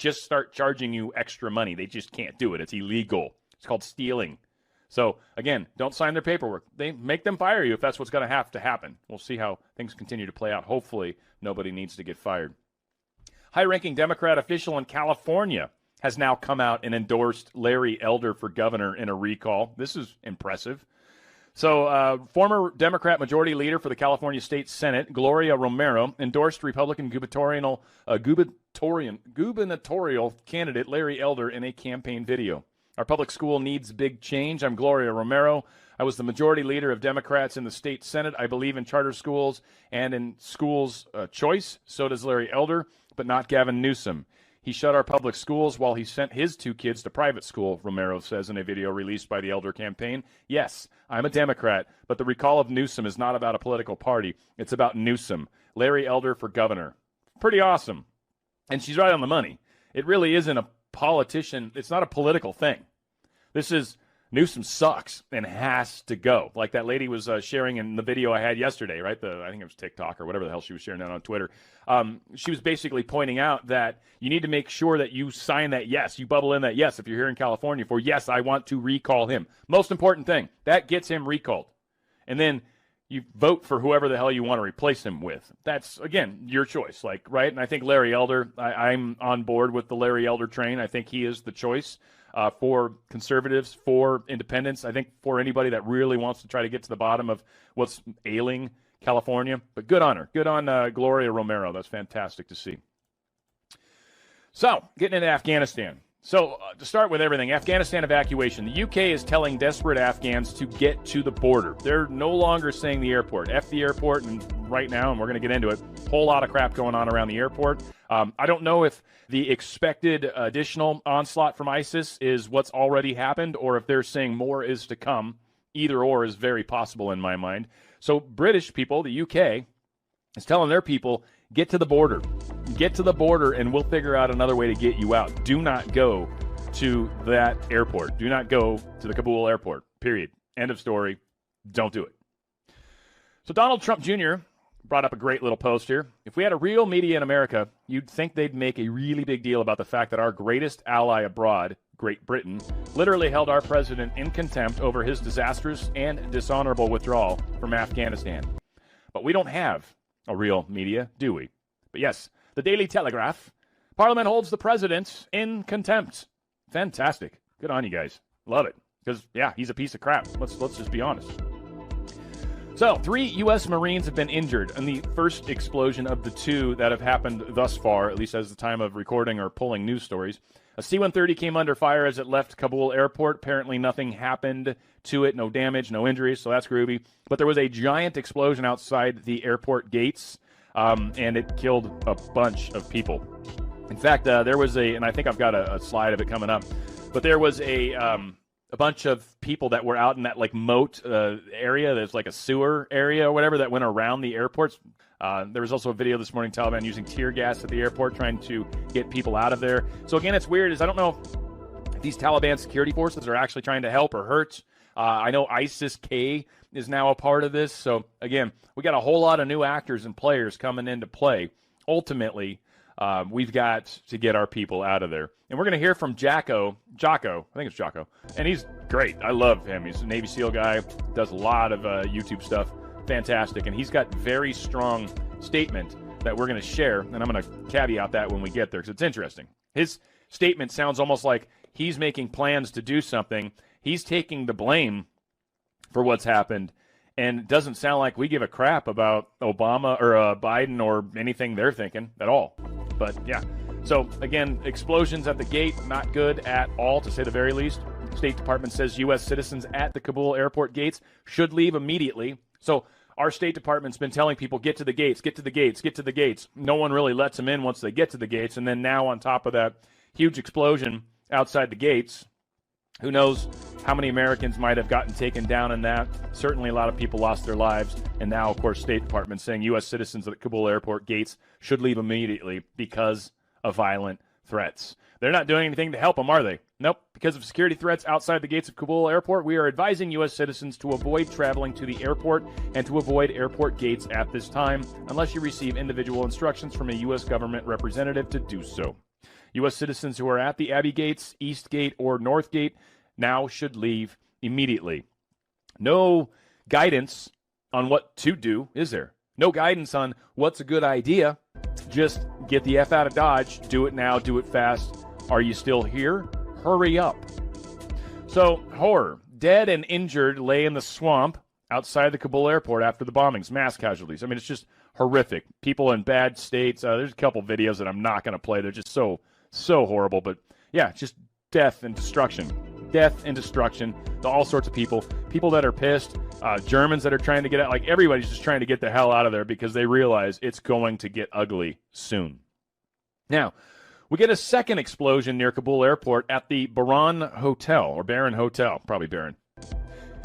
just start charging you extra money. They just can't do it. It's illegal. It's called stealing. So, again, don't sign their paperwork. They make them fire you if that's what's going to have to happen. We'll see how things continue to play out. Hopefully, nobody needs to get fired. High-ranking Democrat official in California has now come out and endorsed Larry Elder for governor in a recall. This is impressive. So, former Democrat Majority Leader for the California State Senate, Gloria Romero, endorsed Republican gubernatorial candidate Larry Elder in a campaign video. Our public school needs big change. I'm Gloria Romero. I was the Majority Leader of Democrats in the State Senate. I believe in charter schools and in schools' choice. So does Larry Elder, but not Gavin Newsom. He shut our public schools while he sent his 2 kids to private school, Romero says in a video released by the Elder campaign. Yes, I'm a Democrat, but the recall of Newsom is not about a political party. It's about Newsom. Larry Elder for governor. Pretty awesome. And she's right on the money. It really isn't a politician. It's not a political thing. This is Newsom sucks and has to go. Like that lady was sharing in the video I had yesterday, right? I think it was TikTok or whatever the hell she was sharing that on Twitter. She was basically pointing out that you need to make sure that you sign that yes. You bubble in that yes if you're here in California for yes, I want to recall him. Most important thing. That gets him recalled. And then you vote for whoever the hell you want to replace him with. That's, again, your choice, like, right? And I think Larry Elder, I'm on board with the Larry Elder train. I think he is the choice for conservatives, for independents. I think for anybody that really wants to try to get to the bottom of what's ailing California. But good on her. Good on Gloria Romero. That's fantastic to see. So, getting into Afghanistan. So, to start with everything, Afghanistan evacuation. The UK is telling desperate Afghans to get to the border. They're no longer saying the airport. F the airport, and right now, and we're going to get into it, whole lot of crap going on around the airport. I don't know if the expected additional onslaught from ISIS is what's already happened, or if they're saying more is to come. Either or is very possible in my mind. So, British people, the UK, is telling their people, get to the border. Get to the border, and we'll figure out another way to get you out. Do not go to that airport. Do not go to the Kabul airport, period. End of story. Don't do it. So Donald Trump Jr. brought up a great little post here. If we had a real media in America, you'd think they'd make a really big deal about the fact that our greatest ally abroad, Great Britain, literally held our president in contempt over his disastrous and dishonorable withdrawal from Afghanistan. But we don't have a real media, do we? But yes, the Daily Telegraph. Parliament holds the president in contempt. Fantastic. Good on you guys. Love it. Because, yeah, he's a piece of crap. Let's just be honest. So, 3 U.S. Marines have been injured in the first explosion of the 2 that have happened thus far, at least as the time of recording or pulling news stories. A C-130 came under fire as it left Kabul airport. Apparently nothing happened to it. No damage, no injuries, so that's groovy. But there was a giant explosion outside the airport gates, and it killed a bunch of people. In fact, there was and I think I've got a slide of it coming up, but there was a bunch of people that were out in that like moat area. There's like a sewer area or whatever that went around the airports. There was also a video this morning, Taliban using tear gas at the airport, trying to get people out of there. So again, it's weird is I don't know if these Taliban security forces are actually trying to help or hurt. I know ISIS-K is now a part of this. So again, we got a whole lot of new actors and players coming into play. Ultimately, we've got to get our people out of there. And we're going to hear from Jocko, I think it's Jocko, and he's great. I love him. He's a Navy SEAL guy, does a lot of YouTube stuff. Fantastic. And he's got very strong statement that we're going to share, and I'm going to caveat that when we get there because it's interesting. His statement sounds almost like he's making plans to do something. He's taking the blame for what's happened, and it doesn't sound like we give a crap about Obama or Biden or anything they're thinking at all. But, yeah. So, again, explosions at the gate, not good at all, to say the very least. State Department says U.S. citizens at the Kabul airport gates should leave immediately. So, our State Department's been telling people, get to the gates, get to the gates, get to the gates. No one really lets them in once they get to the gates. And then now, on top of that huge explosion outside the gates, who knows how many Americans might have gotten taken down in that. Certainly a lot of people lost their lives. And now, of course, State Department saying U.S. citizens at the Kabul airport gates should leave immediately because of violent threats. They're not doing anything to help them, are they? Nope. Because of security threats outside the gates of Kabul airport, we are advising U.S. citizens to avoid traveling to the airport and to avoid airport gates at this time, unless you receive individual instructions from a U.S. government representative to do so. U.S. citizens who are at the Abbey Gates, East Gate, or North Gate now should leave immediately. No guidance on what to do, is there? No guidance on what's a good idea. Just get the F out of Dodge. Do it now. Do it fast. Are you still here? Hurry up. So, horror. Dead and injured lay in the swamp outside the Kabul airport after the bombings. Mass casualties. I mean, it's just horrific. People in bad states. There's a couple videos that I'm not going to play. They're just so horrible. But, yeah, just death and destruction. Death and destruction to all sorts of people. People that are pissed. Germans that are trying to get out. Like, everybody's just trying to get the hell out of there because they realize it's going to get ugly soon. Now, we get a second explosion near Kabul airport at the Baran Hotel, or Baron Hotel, probably Baron.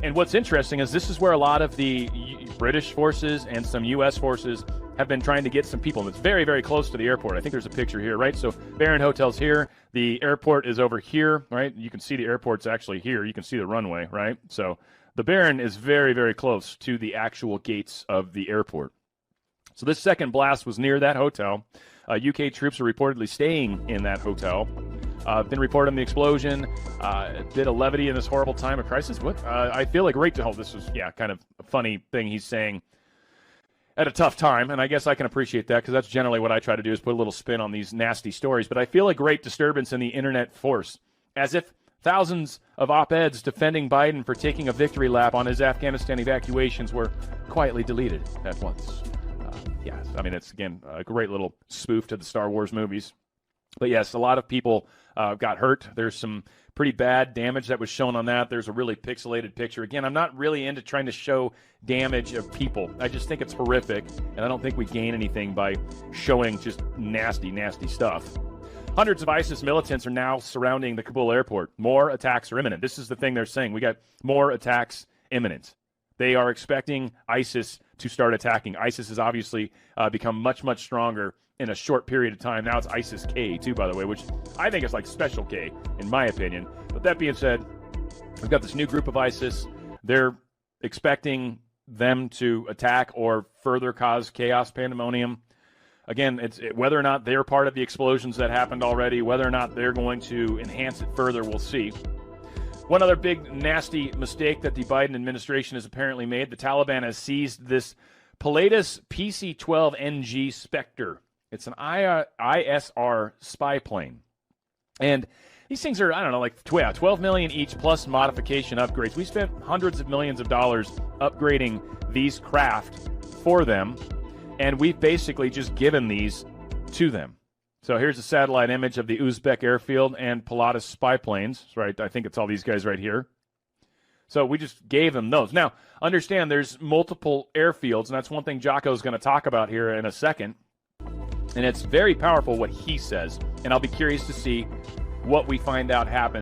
And what's interesting is this is where a lot of the British forces and some U.S. forces have been trying to get some people. And it's very, very close to the airport. I think there's a picture here, right? So Baron Hotel's here. The airport is over here, right? You can see the airport's actually here. You can see the runway, right? So the Baron is very, very close to the actual gates of the airport. So this second blast was near that hotel. UK troops are reportedly staying in that hotel. Been reported on the explosion. A bit of levity in this horrible time of crisis. What? I feel like this was, kind of a funny thing he's saying at a tough time, and I guess I can appreciate that because that's generally what I try to do is put a little spin on these nasty stories. But I feel a great disturbance in the internet force, as if thousands of op-eds defending Biden for taking a victory lap on his Afghanistan evacuations were quietly deleted at once. Yes, I mean, it's, again, a great little spoof to the Star Wars movies. But, yes, a lot of people got hurt. There's some pretty bad damage that was shown on that. There's a really pixelated picture. Again, I'm not really into trying to show damage of people. I just think it's horrific, and I don't think we gain anything by showing just nasty, nasty stuff. Hundreds of ISIS militants are now surrounding the Kabul airport. More attacks are imminent. This is the thing they're saying. We got more attacks imminent. They are expecting ISIS to start attacking. ISIS has obviously become much, much stronger in a short period of time. Now it's ISIS-K, too, by the way, which I think is like Special K, in my opinion. But that being said, we've got this new group of ISIS. They're expecting them to attack or further cause chaos, pandemonium. Again, whether or not they're part of the explosions that happened already, whether or not they're going to enhance it further, we'll see. One other big nasty mistake that the Biden administration has apparently made, the Taliban has seized this Pilatus PC-12NG Spectre. It's an ISR spy plane. And these things are, like $12 million each plus modification upgrades. We spent hundreds of millions of dollars upgrading these craft for them, and we've basically just given these to them. So here's a satellite image of the Uzbek airfield and Pilatus spy planes, right? I think it's all these guys right here. So we just gave them those. Now, understand there's multiple airfields, and that's one thing Jocko's going to talk about here in a second. And it's very powerful what he says, and I'll be curious to see what we find out happens.